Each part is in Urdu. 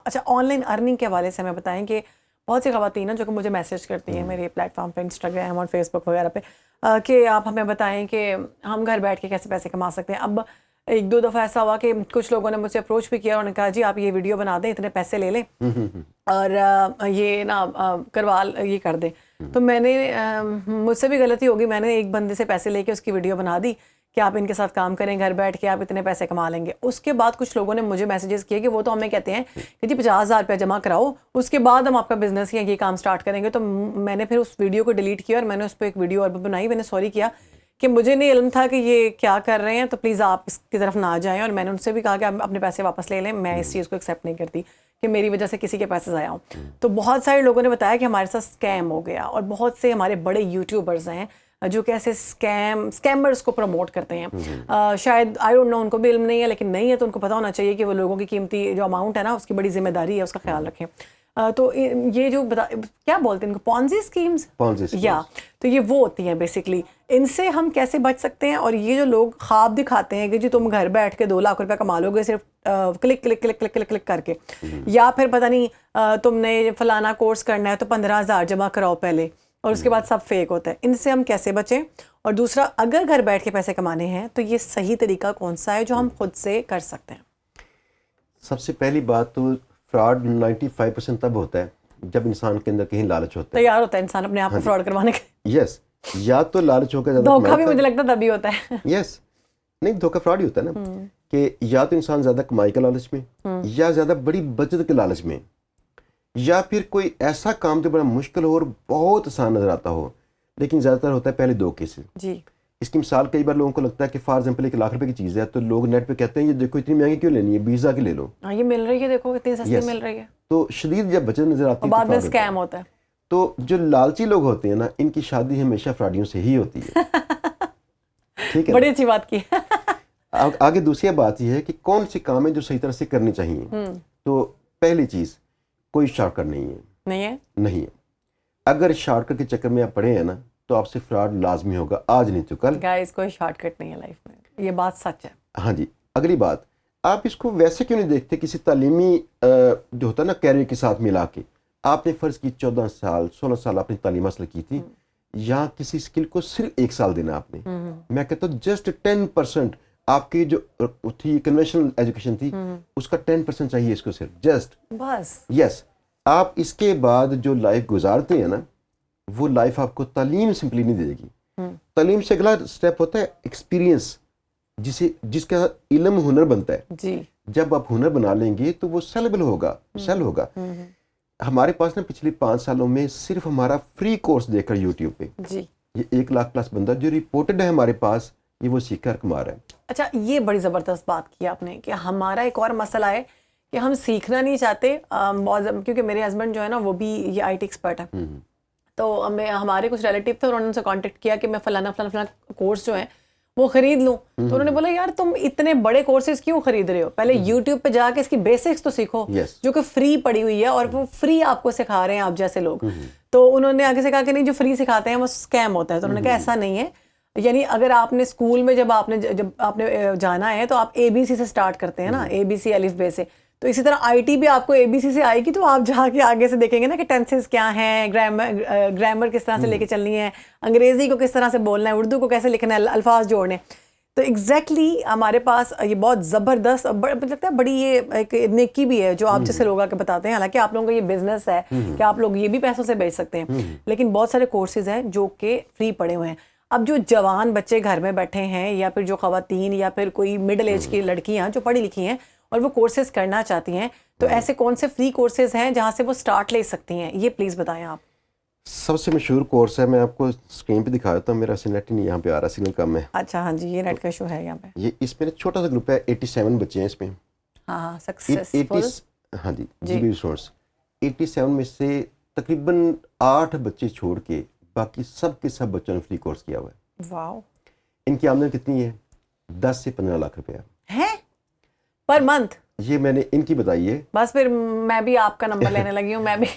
اچھا آن لائن ارننگ کے حوالے سے ہمیں بتائیں کہ بہت سی خواتین ہیں جو کہ مجھے میسیج کرتی ہیں میرے پلیٹ فارم پہ، انسٹاگرام اور فیس بک وغیرہ پہ، کہ آپ ہمیں بتائیں کہ ہم گھر بیٹھ کے کیسے پیسے کما سکتے ہیں. اب ایک دو دفعہ ایسا ہوا کہ کچھ لوگوں نے مجھ سے اپروچ بھی کیا اور انہوں نے کہا جی آپ یہ ویڈیو بنا دیں، اتنے پیسے لے لیں اور یہ نا یہ کر دیں. تو میں نے مجھ سے بھی غلطی ہوگی، میں نے ایک بندے سے پیسے لے کے اس کی ویڈیو بنا دی کہ آپ ان کے ساتھ کام کریں، گھر بیٹھ کے آپ اتنے پیسے کما لیں گے. اس کے بعد کچھ لوگوں نے مجھے میسیجز کیے کہ وہ تو ہمیں کہتے ہیں کہ جی 50,000 روپیہ جمع کراؤ، اس کے بعد ہم آپ کا بزنس یا یہ کام سٹارٹ کریں گے. تو میں نے پھر اس ویڈیو کو ڈیلیٹ کیا اور میں نے اس پہ ایک ویڈیو اور بنائی. میں نے سوری کیا کہ مجھے نہیں علم تھا کہ یہ کیا کر رہے ہیں، تو پلیز آپ اس کی طرف نہ جائیں. اور میں نے ان سے بھی کہا کہ آپ اپنے پیسے واپس لے لیں، میں اس چیز کو ایکسیپٹ نہیں کرتی کہ میری وجہ سے کسی کے پیسے ضائع ہوں. تو بہت سارے لوگوں نے بتایا کہ ہمارے ساتھ اسکیم ہو گیا، اور بہت سے ہمارے بڑے یوٹیوبرز ہیں جو کہ ایسے اسکیمرز کو پروموٹ کرتے ہیں. شاید آئی ڈونٹ نو ان کو بھی علم نہیں ہے، لیکن نہیں ہے تو ان کو پتہ ہونا چاہیے کہ وہ لوگوں کی قیمتی جو اماؤنٹ ہے نا اس کی بڑی ذمہ داری ہے، اس کا خیال رکھیں. تو یہ جو کیا بولتے ہیں ان کو، پونزی اسکیمز یا تو یہ وہ ہوتی ہیں بیسکلی. ان سے ہم کیسے بچ سکتے ہیں؟ اور یہ جو لوگ خواب دکھاتے ہیں کہ جی تم گھر بیٹھ کے 2 لاکھ روپے کما لو گے صرف click click click click click click کر کے، یا پھر پتہ نہیں تم نے فلانا کورس کرنا ہے تو 15,000 جمع کراؤ پہلے، اور اس کے بعد سب فیک ہوتا ہے. ان سے ہم کیسے بچیں؟ اور دوسرا، اگر گھر بیٹھ کے پیسے کمانے ہیں تو یہ صحیح طریقہ کون سا ہے جو ہم خود سے کر سکتے ہیں؟ سب سے پہلی بات تو فراڈ 95% تب ہوتا ہے جب انسان کے اندر کہیں لالچ ہوتا ہے، تیار ہوتا ہے انسان اپنے آپ کو فراڈ کروانے کا. یس، یا تو لالچ ہو کر زیادہ دھوکہ بھی مجھے لگتا ہے تبھی ہوتا ہے. یس، نہیں دھوکہ فراڈ ہی ہوتا ہے نا، کہ یا تو انسان زیادہ کمائی کے لالچ میں، یا زیادہ بڑی بچت کے لالچ میں، یا پھر کوئی ایسا کام جو بڑا مشکل ہو اور بہت آسان نظر آتا ہو، لیکن زیادہ تر ہوتا ہے پہلے 2 کیسز. جی، اس کی مثال کئی بار لوگوں کو لگتا ہے کہ فار ایگزامپل 1 لاکھ روپے کی چیز ہے تو لوگ نیٹ پہ کہتے ہیں یہ دیکھو اتنی مہنگی کیوں لینی ہے، 20,000 کی لے لو. ہاں یہ مل رہی ہے، دیکھو اتنی سستی مل رہی ہے. تو شدید جب بچت نظر آتی ہے بعد میں اسکیم ہوتا ہے. تو جو لالچی لوگ ہوتے ہیں نا، ان کی شادی ہمیشہ فراڈیوں سے ہی ہوتی ہے. ٹھیک ہے، بڑی اچھی بات کی. آگے دوسری بات یہ ہے کہ کون سی کام ہے جو صحیح طرح سے کرنی چاہیے. تو پہلی چیز، کوئی شارٹ کٹ نہیں ہے. نہیں ہے. اگر شارٹ کٹ کے چکر میں آپ پڑے ہیں نا تو آپ سے فراڈ لازمی ہوگا، آج نہیں تو کل. گائز کوئی شارٹ کٹ نہیں ہے لائف میں، یہ بات سچ ہے. ہاں جی. اگلی بات، آپ اس کو ویسے کیوں نہیں دیکھتے کسی تعلیمی جو ہوتا ہے نا کیریئر کے ساتھ ملا کے. آپ نے فرض کی 14 سال 16 سال آپ نے تعلیم حاصل کی تھی، یا کسی اسکل کو صرف 1 سال دینا آپ نے. میں کہتا ہوں جسٹ 10% آپ کی جو تھی کنونشنل ایجوکیشن تھی اس کا 10% چاہیے اس کو صرف، جسٹ بس. یس. آپ اس کے بعد جو لائف گزارتے ہیں نا وہ لائف آپ کو تعلیم سمپلی نہیں دے گی. تعلیم سے اگلا سٹیپ ہوتا ہے ایکسپیرینس، جس کا علم ہنر بنتا ہے. جی، جب آپ ہنر بنا لیں گے تو وہ سیلبل ہوگا، سیل ہوگا. ہمارے پاس نا پچھلے 5 سالوں میں صرف ہمارا فری کورس دیکھ کر یوٹیوب پہ جی یہ 1 لاکھ پلس بندہ جو رپورٹڈ ہے ہمارے پاس، یہ وہ سیکھ کر کما رہا ہے. اچھا، یہ بڑی زبردست بات کی آپ نے کہ ہمارا ایک اور مسئلہ ہے کہ ہم سیکھنا نہیں چاہتے. کیونکہ میرے ہسبینڈ جو ہے نا وہ بھی یہ IT ایکسپرٹ ہے. تو ہمارے کچھ ریلیٹیو تھے، انہوں نے ان سے کانٹیکٹ کیا کہ میں فلانا کورس جو ہے وہ خرید لوں. تو انہوں نے بولا یار تم اتنے بڑے کورسز کیوں خرید رہے ہو، پہلے یوٹیوب پہ جا کے اس کی بیسکس تو سیکھو، جو کہ فری پڑی ہوئی ہے اور وہ فری آپ کو سکھا رہے ہیں آپ جیسے لوگ. تو انہوں نے آگے سے کہا کہ نہیں جو فری سکھاتے ہیں وہ اسکیم ہوتا ہے. تو انہوں نے کہا ایسا نہیں ہے، یعنی اگر آپ نے اسکول میں جب آپ نے جانا ہے تو آپ ABC سے اسٹارٹ کرتے ہیں نا، ABC الف بے سے. تو اسی طرح IT بھی آپ کو ABC سے آئے گی، تو آپ جا کے آگے سے دیکھیں گے نا کہ ٹینسز کیا ہیں، گرامر کس طرح سے لے کے چلنی ہے، انگریزی کو کس طرح سے بولنا ہے، اردو کو کیسے لکھنا ہے، الفاظ جوڑنے. تو ایگزیکٹلی ہمارے پاس یہ بہت زبردست، مجھے لگتا ہے بڑی یہ ایک نیکی بھی ہے جو آپ جیسے لوگ آ کے بتاتے ہیں. حالانکہ آپ لوگوں کا یہ بزنس ہے کہ آپ لوگ یہ بھی پیسوں سے بیچ سکتے ہیں، لیکن بہت سارے کورسز ہیں جو کہ فری پڑے ہوئے ہیں. اب جو جوان بچے گھر میں بیٹھے ہیں، یا پھر جو خواتین یا پھر کوئی مڈل ایج کی لڑکیاں جو پڑھی لکھی ہیں اور وہ کورسز کرنا چاہتی ہیں، تو ایسے کون سے فری کورسز ہیں جہاں سے وہ سٹارٹ لے سکتی ہیں؟ یہ پلیز بتائیں آپ. سب سے مشہور کورس ہے، میں آپ کو اسکرین پہ دکھا دیتا ہوں، میرا نیٹ نہیں یہاں پہ آ رہا، سگنل کم ہے. اچھا ہاں جی، یہ نیٹ کا ایشو ہے یہاں پہ. یہ اس میں چھوٹا سا گروپ ہے، 87 بچے ہیں اس میں. ہاں سکسیسفل. ہاں جی بھی سورس 87 میں سے تقریباً 8 بچے چھوڑ کے باقی سب کے سب بچوں نے فری کورس کیا ہوا ہے. واو. ان کی آمدنی کتنی ہے؟ 10 سے 15 لاکھ روپیہ ہے پر منتھ. یہ میں نے ان کی بتائی ہے. بس پھر میں بھی آپ کا نمبر لینے لگی ہوں، میں بھی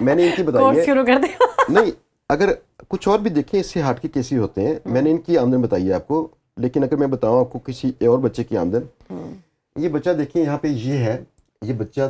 میں نے ان کی بتائی ہے، شروع کر دیا. نہیں اگر کچھ اور بھی دیکھیں اس سے ہٹ کے کیسی ہوتے ہیں، میں نے ان کی آمدن بتائی ہے آپ کو. لیکن اگر میں بتاؤں آپ کو کسی اور بچے کی آمدن، یہ بچہ دیکھیں یہاں پہ یہ ہے، یہ بچہ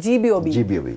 GBOB.